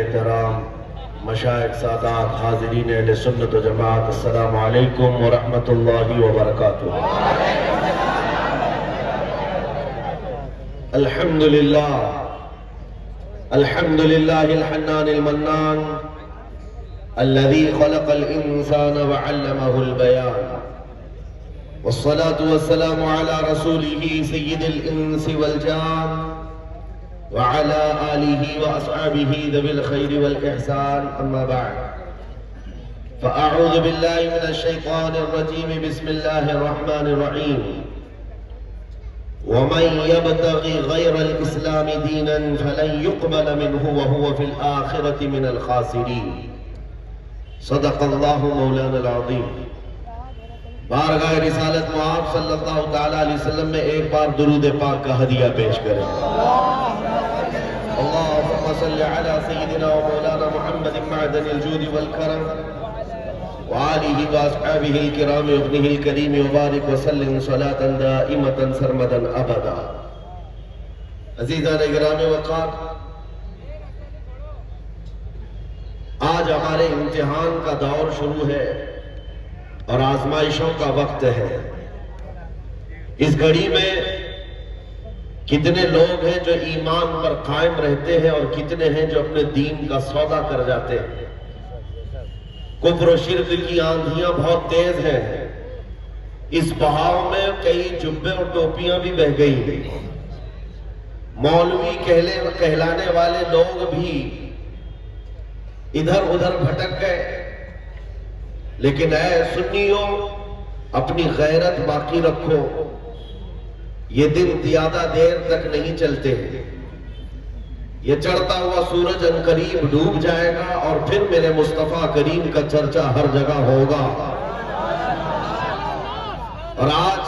احترام، مشائخ سادات، حاضرین اہل سنت و جماعت، السلام علیکم ورحمۃ اللہ وبرکاتہ۔ الحمدللہ الحمدللہ الحنان المنان الذي خلق الانسان وعلمه البيان، والصلاة والسلام على رسوله سيد الانس والجان وعلى آله وأصحابه ذوي الخير والإحسان، أما بعد فأعوذ بالله من الشيطان الرجيم، بسم الله الرحمن الرحيم، ومن يبتغي غير الإسلام دينا فلن يقبل منه وهو في الآخرة من الخاسرين، صدق الله مولانا العظيم۔ بارگاہ رسالت معاب صلی اللہ تعالیٰ علیہ وسلم میں ایک بار درود پاک کا ہدیہ پیش کریں۔ اللهم صل على سيدنا ومولانا محمد معدن الجود والكرم وآله وأصحابه الكرام وابنه الكريم وبارك وسلم صلاة دائمة سرمدا أبدا۔ عزیزان گرامی وقار، آج ہمارے امتحان کا دور شروع ہے اور آزمائشوں کا وقت ہے۔ اس گھڑی میں کتنے لوگ ہیں جو ایمان پر قائم رہتے ہیں اور کتنے ہیں جو اپنے دین کا سودا کر جاتے ہیں۔ کفر و شرک کی آندھیاں بہت تیز ہیں، اس بہاؤ میں کئی جبے اور ٹوپیاں بھی بہہ گئی، مولوی کہلانے والے لوگ بھی ادھر ادھر بھٹک گئے۔ لیکن اے سنیوں، اپنی غیرت باقی رکھو، یہ دن زیادہ دیر تک نہیں چلتے، یہ چڑھتا ہوا سورج عنقریب ڈوب جائے گا اور پھر میرے مصطفیٰ کریم کا چرچا ہر جگہ ہوگا۔ اور آج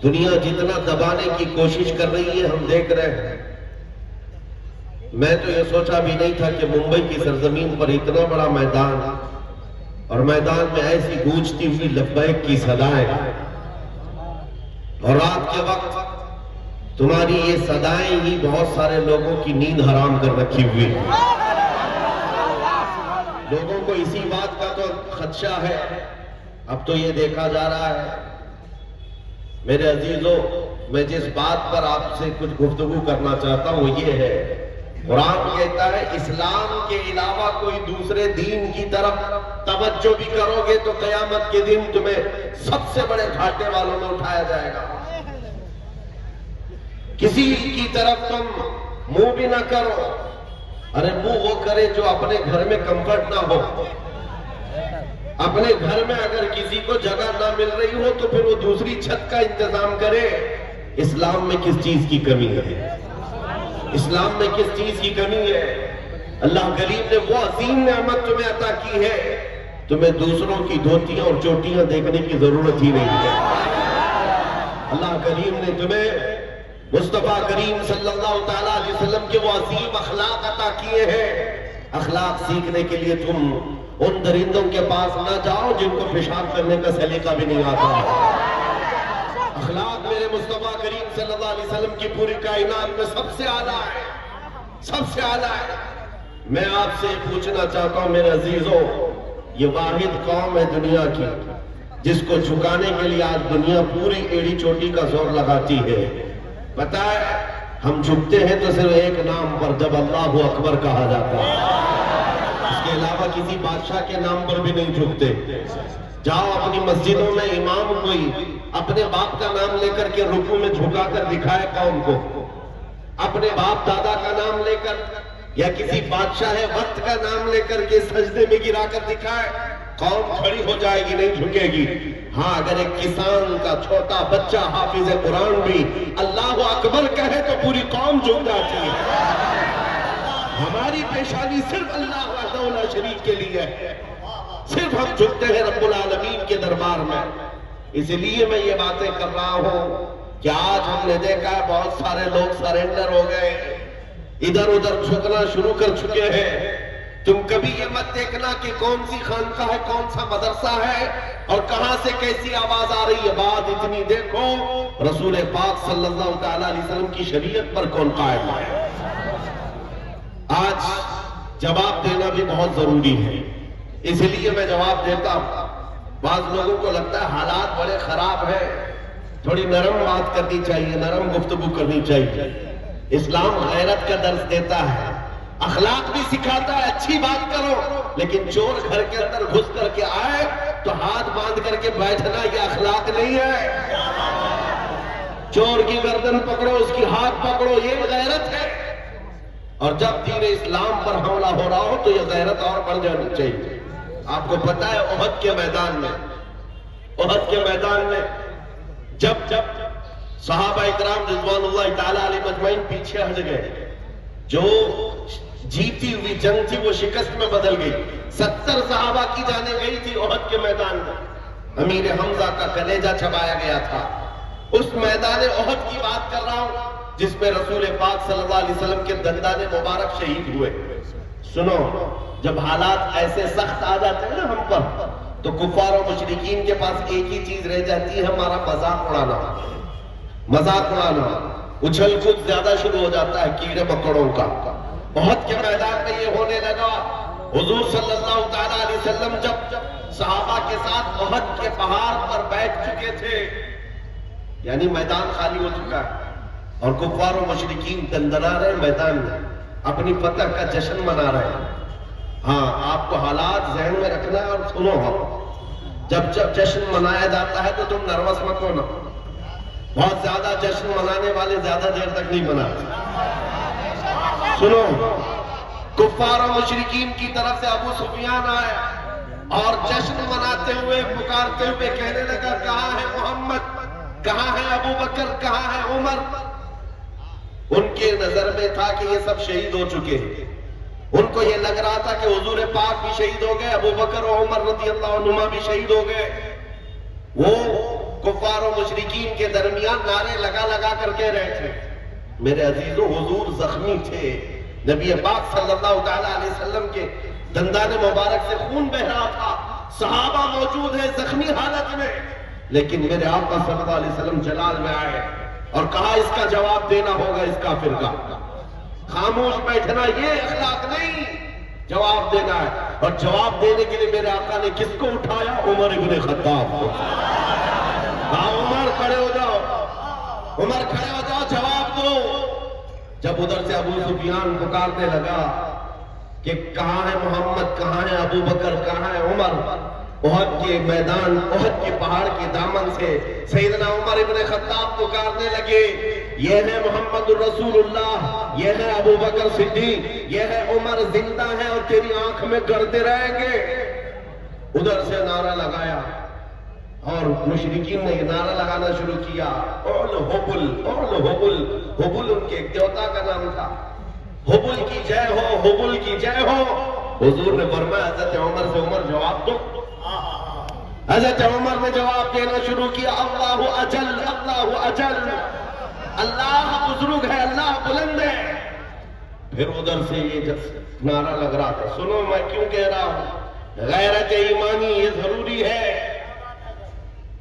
دنیا جتنا دبانے کی کوشش کر رہی ہے ہم دیکھ رہے ہیں۔ میں تو یہ سوچا بھی نہیں تھا کہ ممبئی کی سرزمین پر اتنا بڑا میدان اور میدان میں ایسی گونجتی ہوئی لبیک کی صدائیں، اور رات کے وقت تمہاری یہ صدائیں ہی بہت سارے لوگوں کی نیند حرام کر رکھی ہوئی ہیں۔ لوگوں کو اسی بات کا تو خدشہ ہے، اب تو یہ دیکھا جا رہا ہے۔ میرے عزیزوں، میں جس بات پر آپ سے کچھ گفتگو کرنا چاہتا ہوں وہ یہ ہے، قرآن کہتا ہے اسلام کے علاوہ کوئی دوسرے دین کی طرف توجہ بھی کرو گے تو قیامت کے دن تمہیں سب سے بڑے گھاٹے والوں میں اٹھایا جائے گا۔ کسی کی طرف تم منہ بھی نہ کرو، ارے منہ وہ کرے جو اپنے گھر میں کمفرٹ نہ ہو۔ اپنے گھر میں اگر کسی کو جگہ نہ مل رہی ہو تو پھر وہ دوسری چھت کا انتظام کرے۔ اسلام میں کس چیز کی کمی ہے؟ اسلام میں کس چیز کی کمی ہے؟ اللہ کریم نے وہ عظیم نعمت تمہیں عطا کی ہے، تمہیں دوسروں کی دھوتیاں اور چوٹیاں دیکھنے کی ضرورت ہی نہیں ہے۔ اللہ کریم نے تمہیں مصطفیٰ کریم صلی اللہ تعالیٰ علیہ وسلم کے وہ عظیم اخلاق عطا کیے ہیں۔ اخلاق سیکھنے کے لیے تم ان درندوں کے پاس نہ جاؤ جن کو پیشاب کرنے کا سلیقہ بھی نہیں آتا۔ اخلاق میرے مصطفیٰ کریم صلی اللہ علیہ وسلم کی پوری کائنات میں سب سے اعلیٰ ہے، سب سے اعلیٰ ہے۔ میں آپ سے پوچھنا چاہتا ہوں میرے عزیزوں، یہ واحد قوم ہے دنیا کی جس کو جھکانے کے لیے آج دنیا پوری ایڑی چوٹی کا زور لگاتی ہے۔ پتہ ہے ہم جھکتے ہیں تو صرف ایک نام پر، جب اللہ اکبر کہا جاتا ہے، اس کے علاوہ کسی بادشاہ کے نام پر بھی نہیں جھکتے۔ جاؤ اپنی مسجدوں میں امام کوئی اپنے باپ کا نام لے کر کے رکوع میں جھکا کر دکھائے قوم کو، اپنے باپ دادا کا نام لے کر یا کسی بادشاہ وقت کا نام لے کر کے سجدے میں گرا کر دکھائے، قوم کھڑی ہو جائے گی، نہیں جھکے گی۔ ہاں اگر ایک کسان کا چھوٹا بچہ حافظ قرآن بھی اللہ اکبر کہے تو پوری قوم جھک جاتی ہے۔ ہماری پیشانی صرف اللہ وحدہ لا شریک کے لیے ہے، صرف ہم جھکتے ہیں رب العالمین کے دربار میں۔ اس لیے میں یہ باتیں کر رہا ہوں کہ آج ہم نے دیکھا ہے بہت سارے لوگ سرنڈر ہو گئے، ادھر ادھر جھکنا شروع کر چکے ہیں۔ تم کبھی یہ مت دیکھنا کہ کون سی خانقاہ ہے، کون سا مدرسہ ہے اور کہاں سے کیسی آواز آ رہی ہے، بات اتنی دیکھو رسول پاک صلی اللہ تعالیٰ علیہ وسلم کی شریعت پر کون قائم ہے۔ آج جواب دینا بھی بہت ضروری ہے، اس لیے میں جواب دیتا ہوں۔ بعض لوگوں کو لگتا ہے حالات بڑے خراب ہیں، تھوڑی نرم بات کرنی چاہیے، نرم گفتگو کرنی چاہیے۔ اسلام غیرت کا درس دیتا ہے، اخلاق بھی سکھاتا ہے، اچھی بات کرو، لیکن چور گھر کے اندر گھس کر کے آئے تو ہاتھ باندھ کر کے بیٹھنا یہ اخلاق نہیں ہے۔ چور کی گردن پکڑو، اس کی ہاتھ پکڑو، یہ غیرت ہے۔ اور جب دین اسلام پر حملہ ہو رہا ہو تو یہ غیرت اور بڑھ جانی چاہیے۔ آپ کو پتہ ہے احد کے میدان میں جب صحابہ اکرام رضوان اللہ تعالیٰ علیہ مجمعین پیچھے ہٹ گئے، جو جیتی ہوئی جنگ تھی وہ شکست میں بدل گئی۔ 70 صحابہ کی جانیں گئی تھی احد کے میدان میں، امیر حمزہ کا کلیجہ چبایا گیا تھا۔ اس میدان احد کی بات کر رہا ہوں جس میں رسول پاک صلی اللہ علیہ وسلم کے دندان مبارک شہید ہوئے۔ سنو، جب حالات ایسے سخت آ جاتے ہیں نا ہم پر، تو کفار و مشرکین کے پاس ایک ہی چیز رہ جاتی ہے، ہمارا مذاق اڑانا، اچھل کود زیادہ شروع ہو جاتا ہے کیڑے مکڑوں کا۔ احد کے میدان میں یہ ہونے لگا۔ حضور صلی اللہ تعالیٰ علیہ وسلم جب صحابہ کے ساتھ احد کے پہاڑ پر بیٹھ چکے تھے، یعنی میدان خالی ہو چکا ہے، اور کفار و مشرکین دندنا رہے میدان میں، اپنی فتح کا جشن منا رہے ہیں۔ ہاں، آپ کو حالات ذہن میں رکھنا ہے اور سنو، جب جشن منایا جاتا ہے تو تم نروس مت ہونا۔ بہت زیادہ جشن منانے والے زیادہ دیر تک نہیں مناتے۔ سنو، کفار و مشرکین کی طرف سے ابو سفیان آیا اور جشن مناتے ہوئے پکارتے ہوئے کہنے لگا، کہاں ہے محمد، کہاں ہے ابو بکر، کہاں ہے عمر؟ ان کے نظر میں تھا کہ یہ سب شہید ہو چکے ہیں۔ ان کو یہ لگ رہا تھا کہ حضور پاک بھی شہید ہو گئے، ابو بکر و عمر رضی اللہ عنہما بھی شہید ہو گئے۔ وہ کفار و مشرکین کے درمیان نعرے لگا کر کہہ رہے تھے، میرے عزیزو، حضور زخمی تھے، نبی پاک صلی اللہ تعالیٰ علیہ وسلم کے دندان مبارک سے خون بہ رہا تھا، صحابہ موجود ہیں زخمی حالت میں، لیکن میرے آقا صلی اللہ علیہ وسلم جلال میں آئے اور کہا اس کا جواب دینا ہوگا اس کافر کا۔ خاموش بیٹھنا یہ اخلاق نہیں، جواب دینا ہے۔ اور جواب دینے کے لیے میرے آقا نے کس کو اٹھایا؟ عمر ابن خطاب کو۔ کہا، عمر کھڑے ہو جاؤ، عمر کھڑے ہو جاؤ، جواب دو۔ جب ادھر سے ابو سفیان پکارنے لگا کہ کہاں ہے محمد، کہاں ہے ابو بکر، کہاں ہے عمر، احد کے میدان، احد کے پہاڑ کے دامن سے سیدنا عمر ابن خطاب پکارنے لگے، یہ ہے محمد الرسول اللہ، یہ ہے ابو بکر صدیق، یہ ہے عمر، زندہ ہے اور تیری آنکھ میں گردے رہیں گے۔ ادھر سے نعرہ لگایا اور مشرکین نے نعرہ لگانا شروع کیا، اول حبل، اول حبل۔ حبل ان کے ایک دیوتا کا نام تھا، حبل کی جے ہو، حبل کی جے ہو۔ حضور نے فرمایا حضرت عمر سے، عمر جواب دو۔ حضرت عمر نے جواب دینا شروع کیا، اللہ اجل، اللہ اجل، اللہ بزرگ ہے، اللہ بلند ہے۔ پھر ادھر سے یہ نعرہ لگ رہا تھا، سنو میں کیوں کہہ رہا ہوں، غیرت ایمانی یہ ضروری ہے۔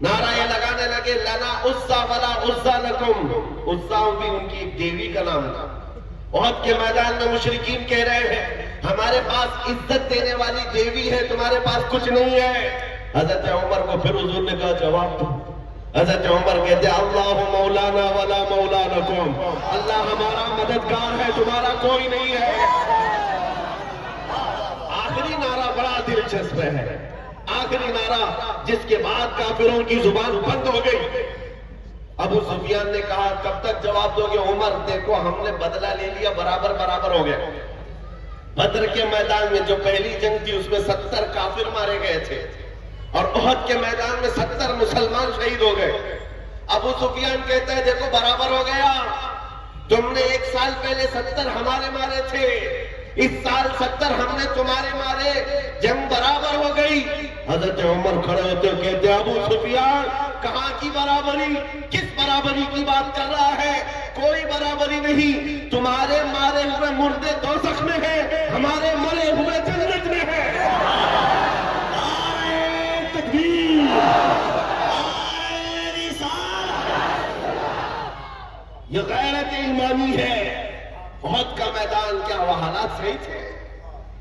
نعرہ یہ لگانے لگے، لنا عزا ولا عزا لکم، عزا بھی ان کی ایک دیوی کا نام تھا۔ احد کے میدان میں مشرکین کہہ رہے ہیں، ہمارے پاس عزت دینے والی دیوی ہے، تمہارے پاس کچھ نہیں ہے۔ حضرت عمر کو پھر حضور نے کہا جواب دو۔ حضرت عمر کہتے ہیں، اللہ مولانا ولا مولا لکم، اللہ ہمارا مددگار ہے، تمہارا کوئی نہیں ہے۔ آخری نعرہ بڑا دلچسپ ہے، آخری نعرہ جس کے بعد کافروں کی زبان بند ہو گئی۔ ابو سفیان نے کہا، کب تک جواب دو گے؟ عمر دیکھو ہم نے بدلہ لے لیا، برابر برابر ہو گیا۔ بدر کے میدان میں جو پہلی جنگ تھی اس میں 70 کافر مارے گئے تھے، اور احد کے میدان میں 70 مسلمان شہید ہو گئے۔ ابو سفیان کہتا ہے، دیکھو برابر ہو گیا، تم نے 1 سال پہلے 70 ہمارے مارے تھے، اس سال 70 ہم نے تمہارے مارے، جنگ برابر ہو گئی۔ حضرت عمر کھڑے ہوتے ہوئے کہتے ہیں، ابو سفیان کہاں کی برابری، کس برابری کی بات کر رہا ہے؟ کوئی برابری نہیں، تمہارے مارے ہوئے مردے دوزخ میں ہیں، ہمارے مرے ہوئے جنت میں ہیں۔ یہ غیرت ایمانی ہے۔ احد کا میدان، کیا وہ حالات صحیح تھے؟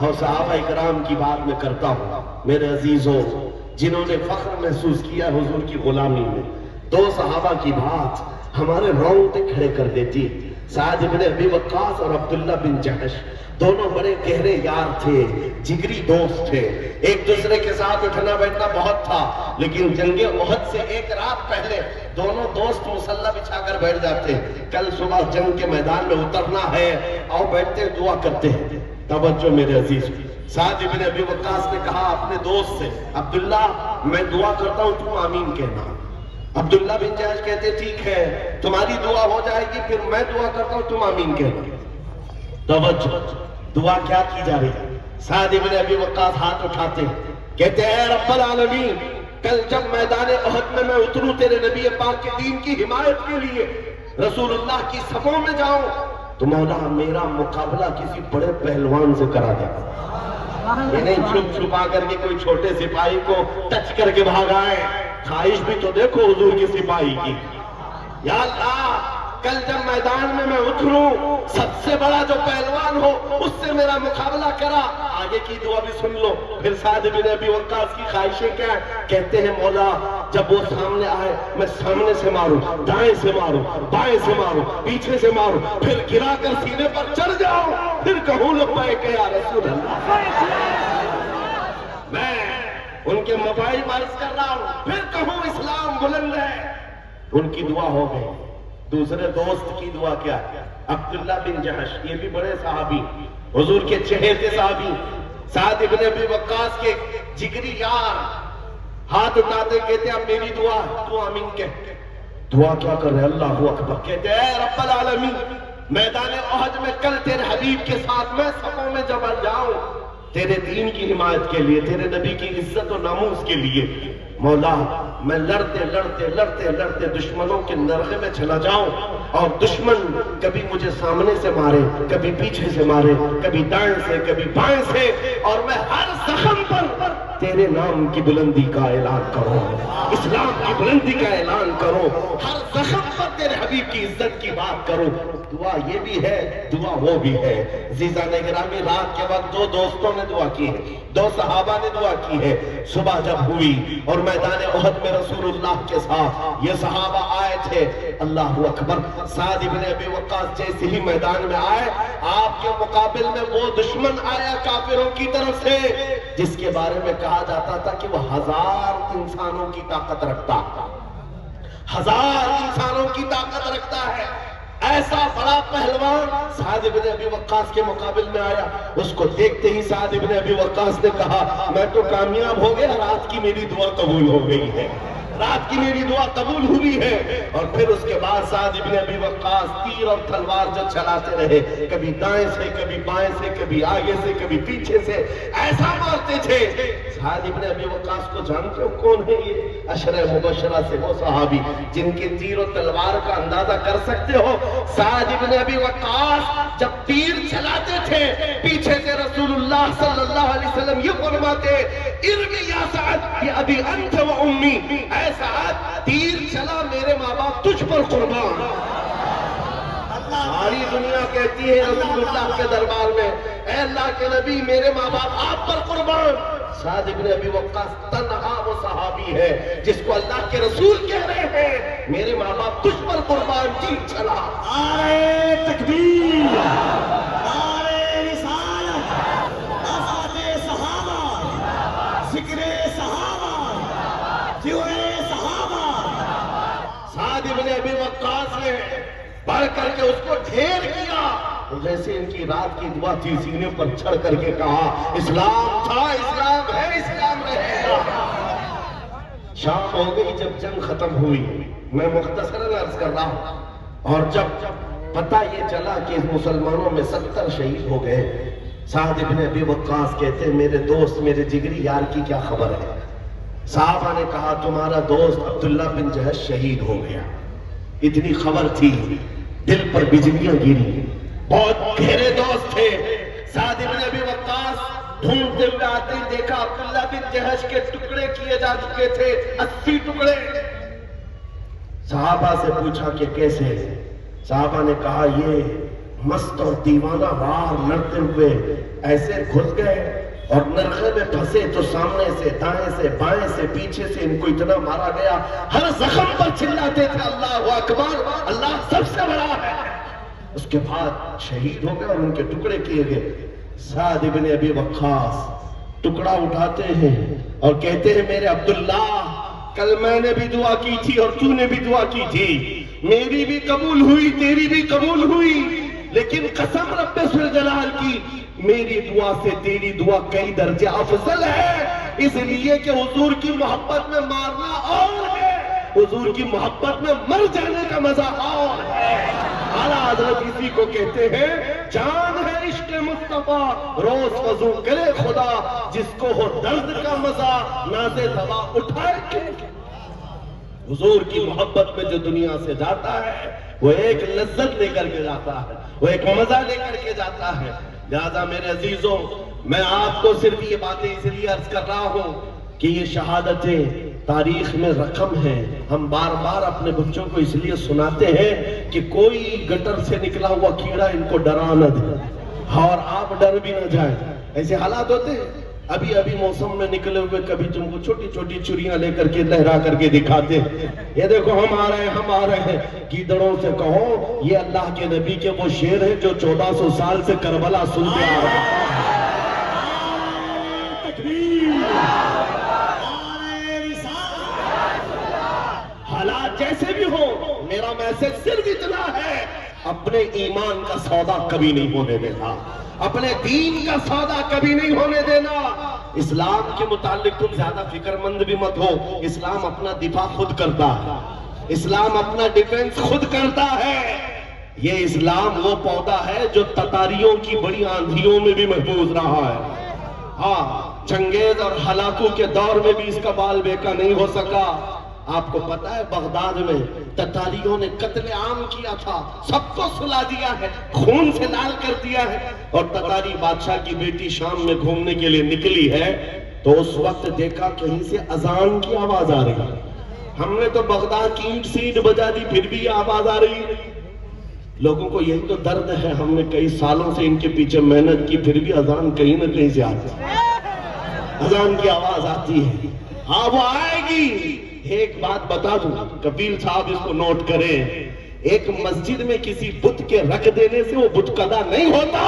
اور صحابہ اکرام کی بات میں کرتا ہوں میرے عزیزوں، جنہوں نے فخر محسوس کیا حضور کی غلامی میں، دو صحابہ کی بات ہمارے رونگٹے کھڑے کر دیتی ہے۔ سعد بن ابی وقاص اور عبداللہ بن جحش دونوں بڑے گہرے یار تھے، جگری دوست تھے، ایک دوسرے کے ساتھ اٹھنا بیٹھنا بہت تھا، لیکن جنگ احد سے ایک رات پہلے دونوں دوست مسلح بچھا کر بیٹھ جاتے ہیں، کل صبح جنگ کے میدان میں اترنا ہے، آؤ بیٹھتے ہیں دعا کرتے ہیں۔ توجہ میرے عزیز، سعد بن ابی وقاص نے کہا اپنے دوست سے، عبداللہ میں دعا کرتا ہوں تم آمین کہنا۔ عبداللہ بن جحش کہتے ٹھیک ہے تمہاری دعا ہو جائے گی، پھر میں دعا کرتا ہوں تم آمین کہنا۔ توجہ، دعا کیا کی جا رہی ہے؟ سعد بن ابی وقاص ہاتھ اٹھاتے ہیں، کہتے ہیں اے رب العالمین، کل جب میدان احد میں اتروں تیرے نبی پاک کے دین کی حمایت کے لیے، رسول اللہ کی صفوں میں جاؤں، تو مولا میرا مقابلہ کسی بڑے پہلوان سے کرا دے، یہ نہیں چھپ چھپا کر کے کوئی چھوٹے سپاہی کو ٹچ کر کے بھاگ آئے، خواہش بھی تو دیکھو حضور کی سپاہی کی۔ یا اللہ کل جب میدان میں اتروں، سب سے بڑا جو پہلوان ہو اس سے میرا مقابلہ کرا۔ آگے کی دعا بھی سن لو، پھر سعد بن ابی وقاص کی خواہشیں کیا ہیں؟ کہتے ہیں مولا جب وہ سامنے آئے میں سامنے سے ماروں، دائیں سے ماروں، بائیں سے ماروں، پیچھے سے ماروں، پھر گرا کر سینے پر چڑھ جاؤں، پھر کہوں لبیک یا رسول اللہ۔ میں ان کے موبائل بارش کر رہا ہوں، پھر کہوں اسلام بلند ہے۔ ان کی دعا ہو گئی۔ دوسرے دوست کی دعا کیا؟ عبداللہ بن جحش، یہ بھی بڑے صحابی، حضور کے چہیتے صحابی، سعد بن ابی وقاص کے جگری یار، ہاتھ اٹھاتے کہتے اب میری دعا تو آمین کہہ۔ دعا کیا کر رہے؟ اللہ اکبر، کہتے اے رب العالمین، میدان احد میں کل تیرے حبیب کے ساتھ میں صفوں میں جب جاؤں، تیرے دین کی حمایت کے لیے، تیرے نبی کی عزت و ناموس کے لیے، مولا میں لڑتے لڑتے لڑتے لڑتے دشمنوں کے نرغے میں چلا جاؤں، اور دشمن کبھی مجھے سامنے سے مارے، کبھی پیچھے سے مارے، کبھی دائیں سے کبھی بائیں سے، اور میں ہر زخم پر تیرے نام کی بلندی کا اعلان کروں، اسلام کی بلندی کا اعلان کروں، ہر زخم پر تیرے حبیب کی عزت کی بات کروں۔ دعا یہ بھی ہے، دعا وہ بھی ہے۔ عزیزان گرامی، رات کے وقت دو دوستوں نے دعا کی ہے، دو صحابہ نے دعا کی ہے۔ صبح جب ہوئی اور میدان احد میں رسول اللہ کے ساتھ یہ صحابہ آئے تھے، اللہ اکبر، سعد بن ابی وقاص جیسے ہی میدان میں آئے، آپ کے مقابل میں وہ دشمن آیا کافروں کی طرف سے جس کے بارے میں کہا جاتا تھا کہ وہ 1000 انسانوں کی طاقت رکھتا، 1000 انسانوں کی طاقت رکھتا ہے۔ ایسا بڑا پہلوان سعد بن ابی وقاص کے مقابل میں آیا، اس کو دیکھتے ہی سعد بن ابی وقاص نے کہا میں تو کامیاب ہو گیا، رات کی میری دعا قبول ہو گئی ہے، رات کی میری دعا قبول ہوئی ہے۔ اور پھر اس کے بعد سعد بن ابی وقاص تیر اور تلوار جو چلاتے رہے، کبھی دائیں سے کبھی بائیں سے، کبھی آگے سے کبھی پیچھے سے، ایسا مارتے تھے۔ سعد بن ابی وقاص کو جانتے ہو کون ہے؟ یہ عشرہ مبشرہ سے وہ صحابی جن کے تیر و تلوار کا اندازہ کر سکتے ہو۔ سعد بن ابی وقاص جب تیر چلاتے تھے، پیچھے سے رسول اللہ صلی اللہ علیہ وسلم یہ فرماتے ارمی یا سعد یا ابی انت و امی، اے سعد تیر چلا میرے ماں باپ تجھ پر قربان۔ ساری دنیا کہتی ہے رسول اللہ کے دربار میں اے اللہ کے نبی میرے ماں باپ آپ پر قربان۔ سعد بن ابی وقاص تنہا وہ صحابی ہے جس کو اللہ کے رسول کہہ رہے ہیں میرے ماں باپ تجھ پر قربان، تیر چلا۔ نعرہ تکبیر، نعرہ رسالت، آزاد صحابہ، ذکر صحابہ، جوڑے صحابہ۔ سعد بن ابی وقاص نے بڑھ کر کے اس کو ڈھیر کیا، جیسے ان کی رات کی دعا تھی، سینے پر چڑھ کر کے کہا اسلام تھا، اسلام ہے، اسلام رہے گا۔ شام ہو گئی جب جنگ ختم ہوئی، میں مختصراً عرض کر رہا ہوں، اور جب پتہ یہ چلا کہ مسلمانوں میں 70 شہید ہو گئے، سعد بن ابی وقاص کہتے ہیں میرے دوست میرے جگری یار کی کیا خبر ہے؟ صحابہ نے کہا تمہارا دوست عبداللہ بن جحش شہید ہو گیا۔ اتنی خبر تھی، دل پر بجلیاں گری، بہت گہرے دوست تھے۔ سعد بن ابی وقاص ڈھونڈتے ہوئے آتے ہی دیکھا عبداللہ بن جحش کے ٹکڑے کیے جا چکے تھے، 80 ٹکڑے۔ صحابہ سے پوچھا کہ کیسے؟ صحابہ نے کہا یہ مست اور دیوانہ وار لڑتے ہوئے ایسے گھس گئے اور نرخے میں پھنسے تو سامنے سے دائیں سے بائیں سے پیچھے سے ان کو اتنا مارا گیا، ہر زخم پر چلاتے تھے اللہ اکبر، اللہ سب سے بڑا ہے۔ اس کے بعد شہید ہو گئے اور ان کے ٹکڑے کیے گئے۔ سعد ابن ابی وقاص ٹکڑا اٹھاتے ہیں اور کہتے ہیں میرے عبداللہ، کل میں نے بھی دعا کی تھی اور تو نے بھی دعا کی تھی، میری بھی قبول ہوئی تیری بھی قبول ہوئی، لیکن قسم رب ذوالجلال کی میری دعا سے تیری دعا کئی درجے افضل ہے، اس لیے کہ حضور کی محبت میں مارنا اور ہے، حضور کی محبت میں مر جانے کا مزہ اور ہے۔ اعلیٰ حضرت اسی کو کہتے ہیں جان ہے عشق مصطفیٰ، روز وضو کرے خدا، جس کو ہو درد کا مزہ ناز دوا اٹھائے کے۔ حضور کی محبت میں جو دنیا سے جاتا ہے وہ ایک لذت لے کر کے جاتا ہے، وہ ایک مزہ لے کر کے جاتا ہے۔ لہذا میرے عزیزوں، میں آپ کو صرف یہ باتیں اس لیے عرض کر رہا ہوں کہ یہ شہادتیں تاریخ میں رقم ہیں، ہم بار بار اپنے بچوں کو اس لیے سناتے ہیں کہ کوئی گٹر سے نکلا ہوا کیڑا ان کو ڈرا نہ دے اور آپ ڈر بھی نہ جائیں۔ ایسے حالات ہوتے ہیں، ابھی موسم میں نکلے ہوئے کبھی تم کو چھوٹی چھوٹی چڑیاں لے کر کے لہرا کر کے دکھاتے ہیں، یہ دیکھو ہم آ رہے ہیں۔ گیدڑوں سے کہو یہ اللہ کے نبی کے وہ شیر ہیں جو 1400 سال سے کربلا سنتے آ رہے ہیں۔ حالات جیسے بھی ہو، میرا میسج صرف اتنا ہے، اپنے ایمان کا سودا کبھی نہیں ہونے دینا، اپنے دین کا سودا کبھی نہیں ہونے دینا۔ اسلام کے متعلق تم زیادہ فکر مند بھی مت ہو، اسلام اپنا دفاع خود کرتا ہے، اسلام اپنا ڈیفنس خود کرتا ہے۔ یہ اسلام وہ پودا ہے جو تتاریوں کی بڑی آندھیوں میں بھی محفوظ رہا ہے۔ ہاں، چنگیز اور ہلاکو کے دور میں بھی اس کا بال بیکا نہیں ہو سکا۔ آپ کو پتا ہے بغداد میں تتاریوں نے قتل عام کیا تھا، سب کو سلا دیا ہے، خون سے لال کر دیا ہے، اور تتاری بادشاہ کی بیٹی شام میں گھومنے کے لیے نکلی ہے تو اس وقت دیکھا کہیں سے اذان کی آواز آ رہی ہے۔ ہم نے تو بغداد کی اینٹ سینٹ بجا دی، پھر بھی یہ آواز آ رہی ہے۔ لوگوں کو یہی تو درد ہے، ہم نے کئی سالوں سے ان کے پیچھے محنت کی، پھر بھی اذان کہیں نہ کہیں سے آتی ہے، اذان کی آواز آتی ہے۔ ہاں وہ آئے گی۔ ایک بات بتا دوں، کبیر صاحب اس کو نوٹ کریں، ایک مسجد میں کسی بت کے رکھ دینے سے وہ بت قدا نہیں ہوتا۔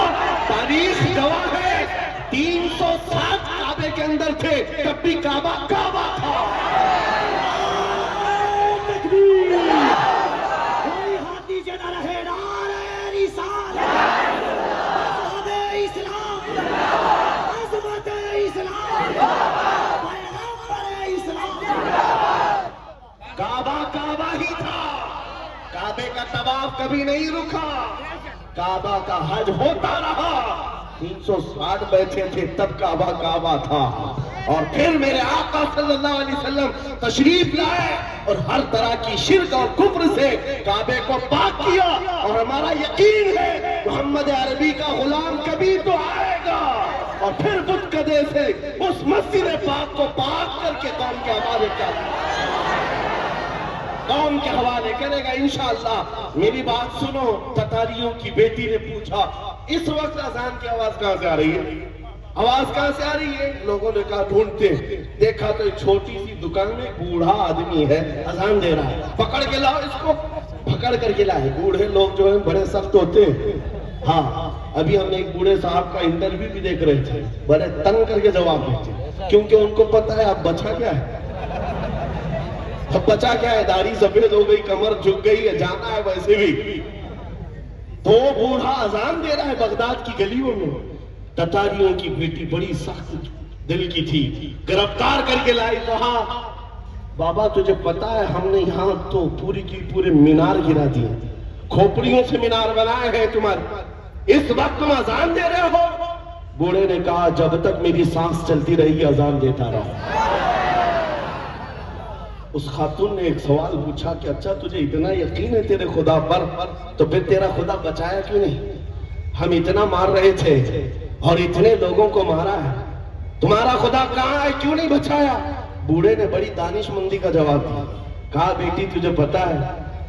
تاریخ گواہ ہے 307 کعبے کے اندر تھے، تب بھی کعبہ کعبہ تھا۔ کوئی ہاتھ نیچے نہ رہے، نعرہ رسالت، عظمت اسلام، عظمت اسلام، پیغمبر اسلام۔ کعبہ ہی تھا، کعبے کا طواف کبھی نہیں رکا، کعبہ کا حج ہوتا رہا۔ 360 بیٹھے تھے تب کعبہ تھا، اور پھر میرے آقا صلی اللہ علیہ وسلم تشریف لائے اور ہر طرح کی شرک اور کفر سے کعبے کو پاک کیا، اور ہمارا یقین ہے محمد عربی کا غلام کبھی تو آئے گا اور پھر بت قدے سے اس مسجد پاک کو پاک کر کے قوم کے حوالے کرے گا انشاءاللہ۔ میری بات سنو، تتاریوں کی بیٹی نے پوچھا اس وقت اذان کی آواز کہاں سے آ رہی ہے؟ آواز کہاں سے آ رہی ہے؟ لوگوں نے کہا ڈھونڈتے، دیکھا تو ایک چھوٹی سی دکان میں بوڑھا آدمی ہے اذان دے رہا ہے، پکڑ کے لاؤ اس کو، پکڑ کر کے لائے۔ بوڑھے لوگ جو ہیں بڑے سخت ہوتے ہیں۔ ہاں، ابھی ہم ایک بوڑھے صاحب کا انٹرویو بھی دیکھ رہے تھے، بڑے تنگ کر کے جواب دیتے، کیونکہ ان کو پتا ہے اب بچا کیا ہے، اب بچا کیا ہے، داڑھی سفید ہو گئی، کمر جھک گئی ہے، جانا ہے ویسے بھی۔ تو بوڑھا اذان دے رہا ہے بغداد کی گلیوں میں۔ تتاریوں کی بیٹی بڑی سخت دل کی تھی، گرفتار کر کے لائی، کہا بابا تجھے پتا ہے ہم نے یہاں تو پوری کی پورے مینار گرا دیے، کھوپڑیوں سے مینار بنائے ہیں تمہارے، اس وقت تم اذان دے رہے ہو؟ بوڑھے نے کہا جب تک میری سانس چلتی رہی اذان دیتا رہا۔ اس خاتون نے ایک سوال پوچھا کہ اچھا تجھے اتنا یقین ہے تیرے خدا پر، تو پھر تیرا خدا بچایا کیوں نہیں؟ ہم اتنا مار رہے تھے اور اتنے لوگوں کو مارا ہے، تمہارا خدا کہاں ہے، کیوں نہیں بچایا؟ بوڑھے نے بڑی دانش مندی کا جواب دیا، کہا بیٹی تجھے پتا ہے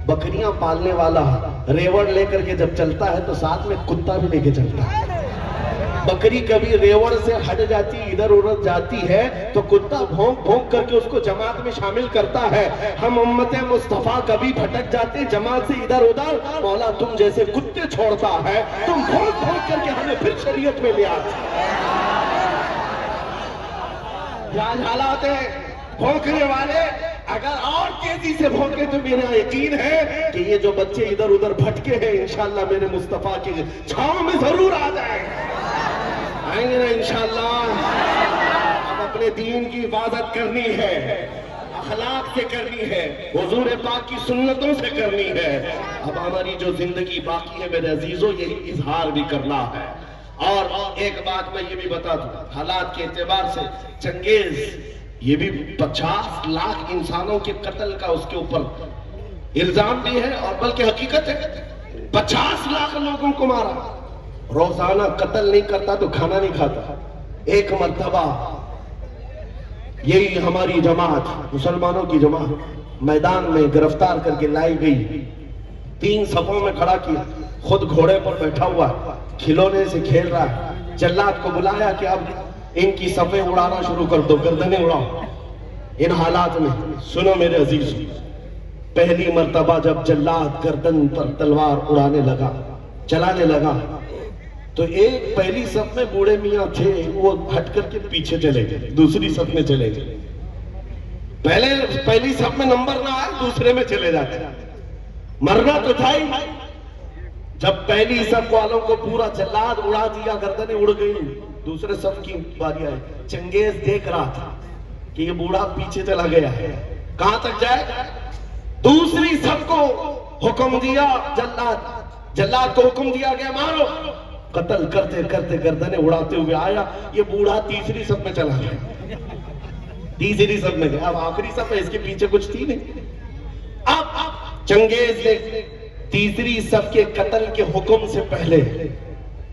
بکریاں پالنے والا ریوڑ لے کر کے جب چلتا ہے تو ساتھ میں کتا بھی لے کے چلتا ہے. بکری کبھی ریوڑ سے ہٹ جاتی ادھر ادھر جاتی ہے تو کتا بھونک بھونک کر کے اس کو جماعت میں شامل کرتا ہے. ہم امت مصطفیٰ کبھی بھٹک جاتے جماعت سے ادھر ادھر, مولا تم جیسے کتے چھوڑتا ہے, تم بھونک بھونک کر کے ہمیں پھر شریعت میں لے آتے. کیا حالات ہیں بھونکنے والے, اگر اور تیزی سے بھونکے تو میرا یقین ہے کہ یہ جو بچے ادھر ادھر بھٹکے ہیں انشاءاللہ میرے مصطفیٰ کی چھاؤں میں ضرور آ جائیں گے نا انشاءاللہ. اب اپنے دین کی حفاظت کرنی ہے, اخلاق سے کرنی ہے, حضور پاک کی سنتوں سے کرنی ہے. اب ہماری جو زندگی باقی ہے میرے عزیزوں یہی اظہار بھی کرنا ہے. اور ایک بات میں یہ بھی بتا دوں, حالات کے اعتبار سے چنگیز یہ بھی 50 لاکھ انسانوں کے قتل کا اس کے اوپر الزام بھی ہے اور بلکہ حقیقت ہے. 50 لاکھ لوگوں کو مارا, روزانہ قتل نہیں کرتا تو کھانا نہیں کھاتا. ایک مرتبہ یہی ہماری جماعت مسلمانوں کی جماعت میدان میں گرفتار کر کے لائی گئی, 3 صفوں میں کھڑا کیا, خود گھوڑے پر بیٹھا ہوا کھلونے سے کھیل رہا ہے. جلاد کو بلایا کہ اب ان کی صفیں اڑانا شروع کر دو, گردنیں اڑاؤ. ان حالات میں سنو میرے عزیز, پہلی مرتبہ جب جلاد گردن پر تلوار اڑانے لگا چلانے لگا تو ایک پہلی صف میں بوڑھے میاں تھے, وہ ہٹ کر کے پیچھے چلے گئے, دوسری صف میں چلے گئے. پہلی صف میں نمبر نہ آئے دوسرے میں چلے جاتے, مرنا تو تھا ہی. جب پہلی صف والوں کو پورا جلاد اڑا دیا, گردنیں اڑ گئی, دوسرے صف کی باری آئی. چنگیز دیکھ رہا تھا کہ یہ بوڑھا پیچھے چلا گیا ہے, کہاں تک جائے. دوسری صف کو حکم دیا, جلاد کو حکم دیا گیا مارو. قتل کرتے کرتے گردنیں اڑاتے ہوئے آیا, یہ بوڑھا تیسری صف میں چلا گیا, تیسری صف میں گیا. اب آخری صف ہے, اس کے پیچھے کچھ تھی نہیں. اب چنگیز نے تیسری صف کے قتل کے حکم سے پہلے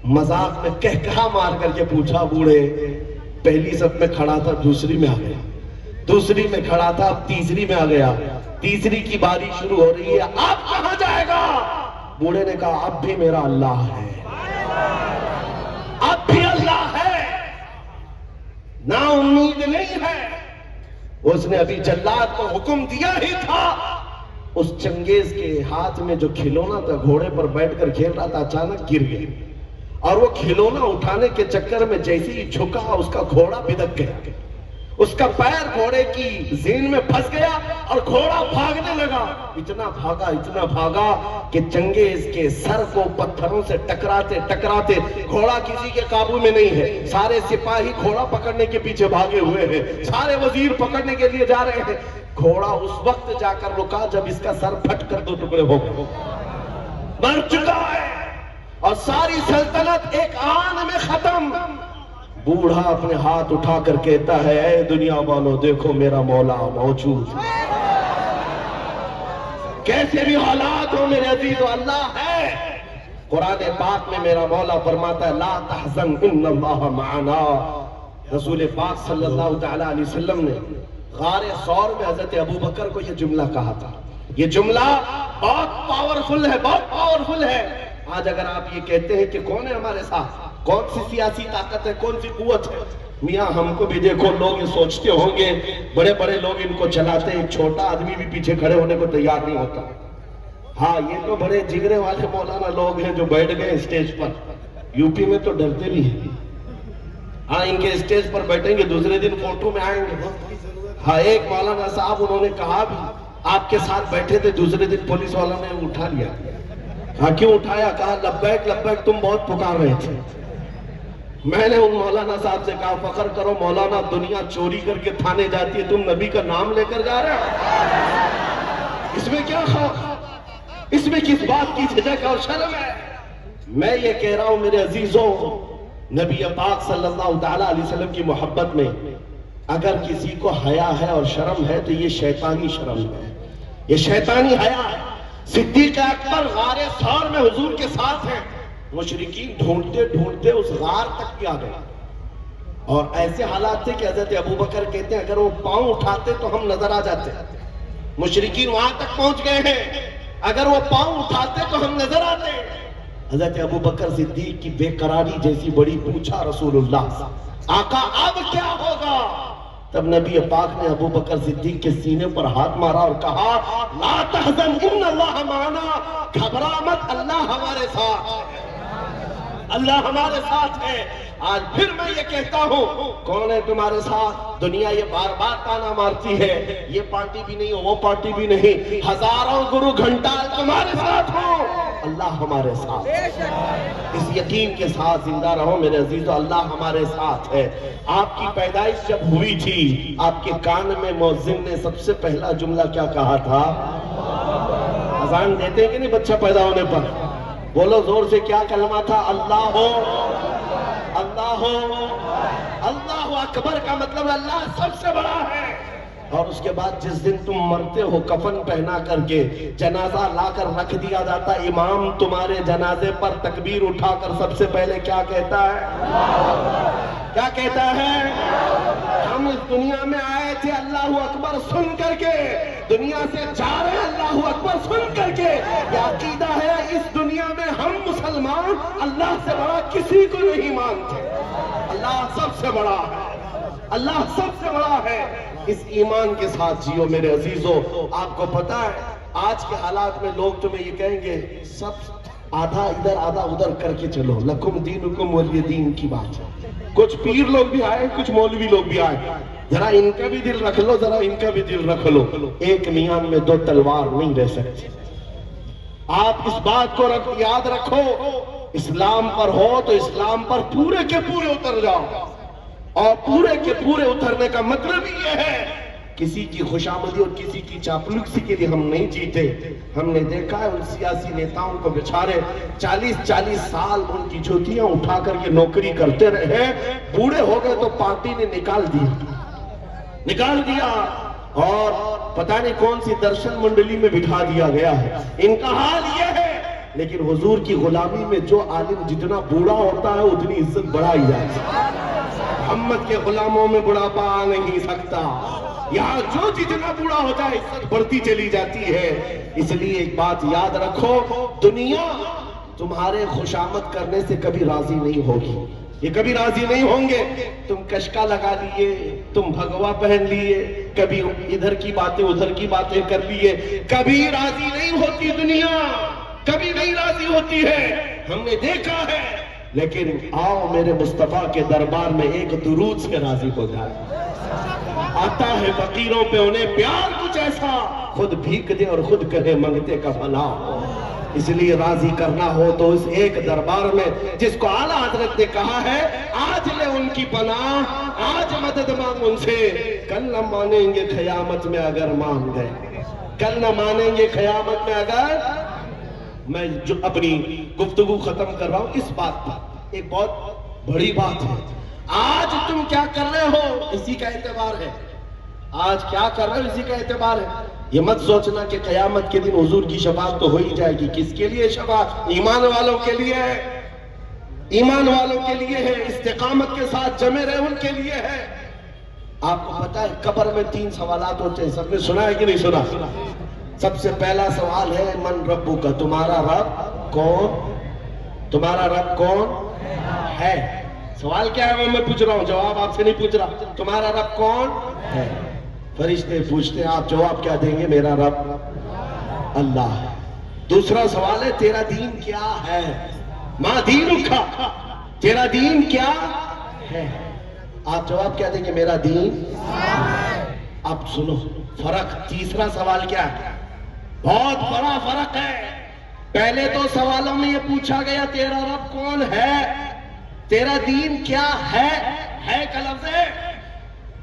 مذاق میں کہکہا مار کر کے پوچھا, بوڑھے پہلی صف میں کھڑا تھا دوسری میں آ گیا, دوسری میں کھڑا تھا اب تیسری میں آ گیا, تیسری کی باری شروع ہو رہی ہے, اب کہاں جائے گا. بوڑھے نے کہا اب بھی میرا اللہ ہے, اب بھی اللہ ہے, نا امید نہیں ہے. اس نے ابھی جلاد کو حکم دیا ہی تھا, اس چنگیز کے ہاتھ میں جو کھلونا تھا گھوڑے پر بیٹھ کر کھیل رہا تھا اچانک گر گیا, اور وہ کھلونا اٹھانے کے چکر میں جیسے ہی جھکا اس کا گھوڑا بھدک گیا, اس کا پیر گھوڑے کی زین میں پھنس گیا اور گھوڑا بھاگنے لگا. اتنا بھاگا کہ چنگیز کے سر کو پتھروں سے ٹکراتے ٹکراتے, گھوڑا کسی کے قابو میں نہیں ہے, سارے سپاہی گھوڑا پکڑنے کے پیچھے بھاگے ہوئے ہیں, سارے وزیر پکڑنے کے لیے جا رہے ہیں. گھوڑا اس وقت جا کر رکا جب اس کا سر پھٹ کر 2 ٹکڑے ہو گئے, مر چکا ہے, اور ساری سلطنت ایک آن میں ختم. بوڑھا اپنے ہاتھ اٹھا کر کہتا ہے, اے دنیا والو دیکھو میرا مولا موجود. کیسے بھی حالات ہو میرے عزیز, اللہ ہے. قرآن پاک میں میرا مولا فرماتا ہے لا تحزن ان اللہ معنا. رسول پاک صلی اللہ تعالی علیہ وسلم نے غار ثور میں حضرت ابو بکر کو یہ جملہ کہا تھا. یہ جملہ بہت پاورفل ہے, بہت پاورفل ہے. آج اگر آپ یہ کہتے ہیں کہ کون ہے ہمارے ساتھ, کون سی سیاسی طاقت ہے, کون سی قوت ہے, میاں ہم کو بھی دیکھو, لوگ یہ سوچتے ہوں گے بڑے بڑے لوگ ان کو چلاتے, ایک چھوٹا آدمی بھی پیچھے کھڑے ہونے کو تیار نہیں ہوتا. ہاں یہ تو بڑے جگرے والے مولانا لوگ ہیں جو بیٹھ گئے اسٹیج پر, یو پی میں تو ڈرتے بھی ہیں. ہاں ان کے اسٹیج پر بیٹھیں گے, دوسرے دن فوٹو میں آئیں گے. ہاں ایک مولانا صاحب انہوں نے کہا بھی آپ کے ساتھ بیٹھے تھے, دوسرے دن پولیس والوں نے اٹھا لیا. ہاں کیوں اٹھایا, کہا لبیک لبیک تم بہت پکار رہے تھے. میں نے ان مولانا صاحب سے کہا فخر کرو مولانا, دنیا چوری کر کے تھانے جاتی ہے, تم نبی کا نام لے کر جا رہے ہو, اس میں کیا خوف, اس میں کس بات کی جھجک اور شرم ہے. میں یہ کہہ رہا ہوں میرے عزیزوں, نبی پاک صلی اللہ تعالی علیہ وسلم کی محبت میں اگر کسی کو حیا ہے اور شرم ہے تو یہ شیطانی شرم ہے, یہ شیطانی حیا ہے. صدیق اکبر غار ثور میں حضور کے ساتھ ہیں, مشرکین ڈھونڈتے ڈھونڈتے اس غار تک بھی آ گئے, اور ایسے حالات تھے کہ حضرت ابو بکر کہتے ہیں اگر وہ پاؤں اٹھاتے تو ہم نظر آ جاتے. مشرکین وہاں تک پہنچ گئے ہیں, اگر وہ پاؤں اٹھاتے تو ہم نظر آتے. حضرت ابو بکر صدیق کی بے قراری جیسی بڑی پوچھا رسول اللہ آقا اب کیا ہوگا؟ تب نبی پاک نے ابو بکر صدیق کے سینے پر ہاتھ مارا اور کہا لا تحزن ان اللہ معنا، گھبرا مت، اللہ ہمارے ساتھ ہے، اللہ ہمارے ساتھ ہے. آج پھر میں یہ کہتا ہوں، کون ہے تمہارے ساتھ؟ دنیا یہ بار بار تانا مارتی ہے یہ پارٹی بھی نہیں، وہ پارٹی بھی نہیں، ہزاروں گرو گھنٹال تمہارے ساتھ ہو، اللہ ہمارے ساتھ. اس یقین کے ساتھ زندہ رہو میرے عزیزو، اللہ ہمارے ساتھ ہے. آپ کی پیدائش جب ہوئی تھی، آپ کے کان میں مؤذن نے سب سے پہلا جملہ کیا کہا تھا؟ اذان دیتے ہیں کہ نہیں بچہ پیدا ہونے پر؟ بولو زور سے، کیا کلمہ تھا؟ اللہ ہو، اللہ ہو، اللہ اکبر کا مطلب اللہ سب سے بڑا ہے. اور اس کے بعد جس دن تم مرتے ہو کفن پہنا کر کے جنازہ لا کر رکھ دیا جاتا، امام تمہارے جنازے پر تکبیر اٹھا کر سب سے پہلے کیا کہتا ہے؟ کیا کہتا ہے؟ ہم اس دنیا میں آئے تھے اللہ اکبر سن کر کے، دنیا سے جا رہے ہیں اللہ اکبر سن کر کے. یہ عقیدہ ہے اس دنیا میں ہم مسلمان اللہ سے بڑا کسی کو نہیں مانتے. اللہ سب سے بڑا ہے، اللہ سب سے بڑا ہے. اس ایمان کے ساتھ جیو میرے عزیزو. آپ کو پتا ہے آج کے حالات میں لوگ تمہیں یہ کہیں گے سب آدھا ادھر آدھا ادھر کر کے چلو، لکم دینکم ولی دین کی بات ہے. کچھ پیر لوگ بھی آئے، کچھ مولوی لوگ بھی آئے، ذرا ان کا بھی دل رکھ لو، ذرا ان کا بھی دل رکھ لو. ایک میان میں دو تلوار نہیں رہ سکتی. آپ اس بات کو یاد رکھو، اسلام پر ہو تو اسلام پر پورے کے پورے اتر جاؤ. اور پورے کے پورے اترنے کا مطلب یہ ہے کسی کی خوشامدی اور کسی کی چاپلوسی کے لیے ہم نہیں جیتے. ہم نے دیکھا ہے ان سیاسی نیتاؤں کو بیچارے 40 سال ان کی جوتیاں اٹھا کر کے نوکری کرتے رہے، بوڑھے ہو گئے تو پارٹی نے نکال دیا اور پتہ نہیں کون سی درشن منڈلی میں بٹھا دیا گیا ہے. ان کا حال یہ ہے. لیکن حضور کی غلامی میں جو عالم جتنا بوڑھا ہوتا ہے اتنی عزت بڑھائی جاتی ہے. محمد کے غلاموں میں بڑھاپا آ نہیں سکتا. یہاں جو جتنا بوڑھا ہو جائے عزت بڑھتی چلی جاتی ہے. اس لیے ایک بات یاد رکھو، دنیا تمہارے خوشامد کرنے سے کبھی راضی نہیں ہوگی. یہ کبھی راضی نہیں ہوں گے. تم کشکا لگا لیے، تم بھگوا پہن لیے، کبھی ادھر کی باتیں ادھر کی باتیں کر لیے، کبھی راضی نہیں ہوتی دنیا، کبھی نہیں راضی ہوتی ہے. ہم نے دیکھا ہے. لیکن آؤ میرے مصطفیٰ کے دربار میں ایک درود سے راضی ہو جائے. آتا ہے فقیروں پہ انہیں پیار کچھ ایسا، خود بھیک دے اور خود کہے منگتے کا بھلا. اس لیے راضی کرنا ہو تو اس ایک دربار میں جس کو اعلیٰ حضرت نے کہا ہے آج لے ان کی پناہ، آج مدد مانگ ان سے، کل نہ مانیں گے قیامت میں اگر مان گئے، کل نہ مانیں گے قیامت میں اگر. میں جو اپنی گفتگو ختم کر رہا ہوں اس بات پر، ایک بہت بڑی بات ہے. آج تم کیا کر رہے ہو اسی کا اعتبار ہے. آج کیا کر رہے ہو اسی کا اعتبار ہے. یہ مت سوچنا کہ قیامت کے دن حضور کی شفاعت تو ہو ہی جائے گی. کس کے لیے شفاعت؟ ایمان والوں کے لیے ہے، ایمان والوں کے لیے ہے، استقامت کے ساتھ جمے رہے ان کے لیے ہے. آپ کو پتا ہے قبر میں 3 سوالات ہوتے ہیں. سب نے سنا ہے کہ نہیں سنا؟ سب سے پہلا سوال ہے من ربو کا، تمہارا رب کون؟ تمہارا رب کون ہے؟ سوال کیا ہے وہ میں پوچھ رہا ہوں، جواب آپ سے نہیں پوچھ رہا. تمہارا رب کون ہے؟ فرشتے پوچھتے ہیں، آپ جواب کیا دیں گے؟ میرا رب اللہ ہے. دوسرا سوال ہے تیرا دین کیا ہے؟ ما دینک، تیرا دین کیا ہے؟ آپ جواب کیا دیں گے؟ میرا دین. اب سنو فرق. تیسرا سوال کیا ہے؟ بہت بڑا فرق ہے. پہلے 2 سوالوں میں یہ پوچھا گیا تیرا رب کون ہے، تیرا دین کیا ہے کا لفظ ہے.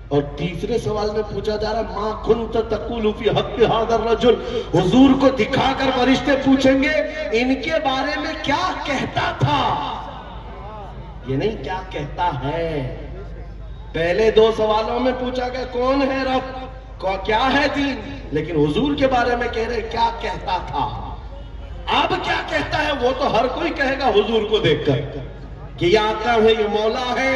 اور تیسرے سوال میں پوچھا جا رہا ما کنت تقول فی حق ھذا الرجل. حضور کو دکھا کر فرشتے پوچھیں گے ان کے بارے میں کیا کہتا تھا، یہ نہیں کیا کہتا ہے. پہلے 2 سوالوں میں پوچھا گیا کون ہے رب، کیا ہے دین، لیکن حضور کے بارے میں کہہ رہے کیا کہتا تھا. اب کیا کہتا ہے وہ تو ہر کوئی کہے گا حضور کو دیکھ کر کہ یہ آقا ہے، یہ مولا ہے.